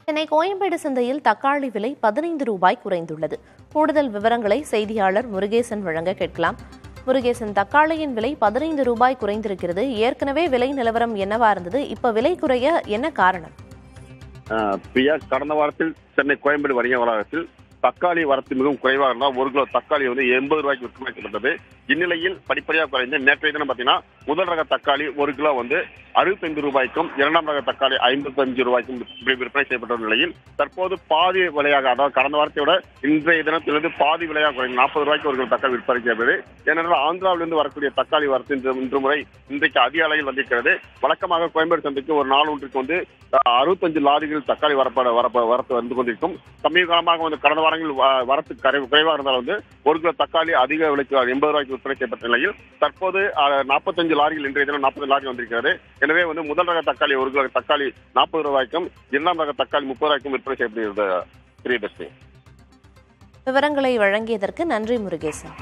சென்னை கோயம்பேடு சந்தையில் தக்காளி விலை 15 ரூபாய் குறைந்துள்ளது. கூடுதல் விவரங்களை செய்தியாளர் முருகேசன் வழங்க கேட்கலாம். முருகேசன், தக்காளியின் விலை 15 ரூபாய் குறைந்திருக்கிறது. ஏற்கனவே விலை நிலவரம் என்னவா இருந்தது? இப்ப விலை குறைய என்ன காரணம்? பிரியா, கடந்த வாரத்தில் சென்னை கோயம்பேடு வணிக வளாகத்தில் தக்காளி வரத்து மிகவும் குறைவாக இருந்தால் 1 கிலோ தக்காளி 80 ரூபாய்க்கு விற்பனைக்கப்பட்டது. இந்நிலையில் படிப்படியாக குறைந்து நேற்றைய தினம் பார்த்தீங்கன்னா முதல் ரக தக்காளி 1 கிலோ 65 ரூபாய்க்கும், இரண்டாம் ரக தக்காளி 55 ரூபாய்க்கும் விற்பனை செய்யப்பட்ட நிலையில் தற்போது பாதி விலையாக, அதாவது கடந்த வாரத்தை விட இன்றைய தினத்திலிருந்து பாதி விலையாக குறைந்து 40 ரூபாய்க்கு 1 கிலோ தக்காளி விற்பனை செய்யப்படுது. ஏனென்றால் ஆந்திராவிலிருந்து வரக்கூடிய தக்காளி வரத்து இன்று முறை இன்றைக்கு அதிக அளவில் வந்திருக்கிறது. வழக்கமாக கோயம்பேடு சந்தைக்கு ஒரு நாள் ஒன்றுக்கு 65 லாரிகள் தக்காளி வரத்து வந்து கொண்டிருக்கும். சமீப காலமாக கடந்த வாரங்களில் வரத்து குறைவாக இருந்தால் 1 கிலோ தக்காளி அதிக விலைக்கு 80 ரூபாய்க்கு விற்பனை செய்யப்பட்ட நிலையில் தற்போது 45 லாரிகள் இன்றைய தினம் 40 லாரி வந்திருக்கிறது. எனவே முதல் ரக தக்காளி 1 கிலோ தக்காளி 40 ரூபாய்க்கும், இரண்டாம் ரக தக்காளி 30 ரூபாய்க்கும் விற்பனை செய்யப்படுகிறது. விவரங்களை வழங்கியதற்கு நன்றி முருகேசன்.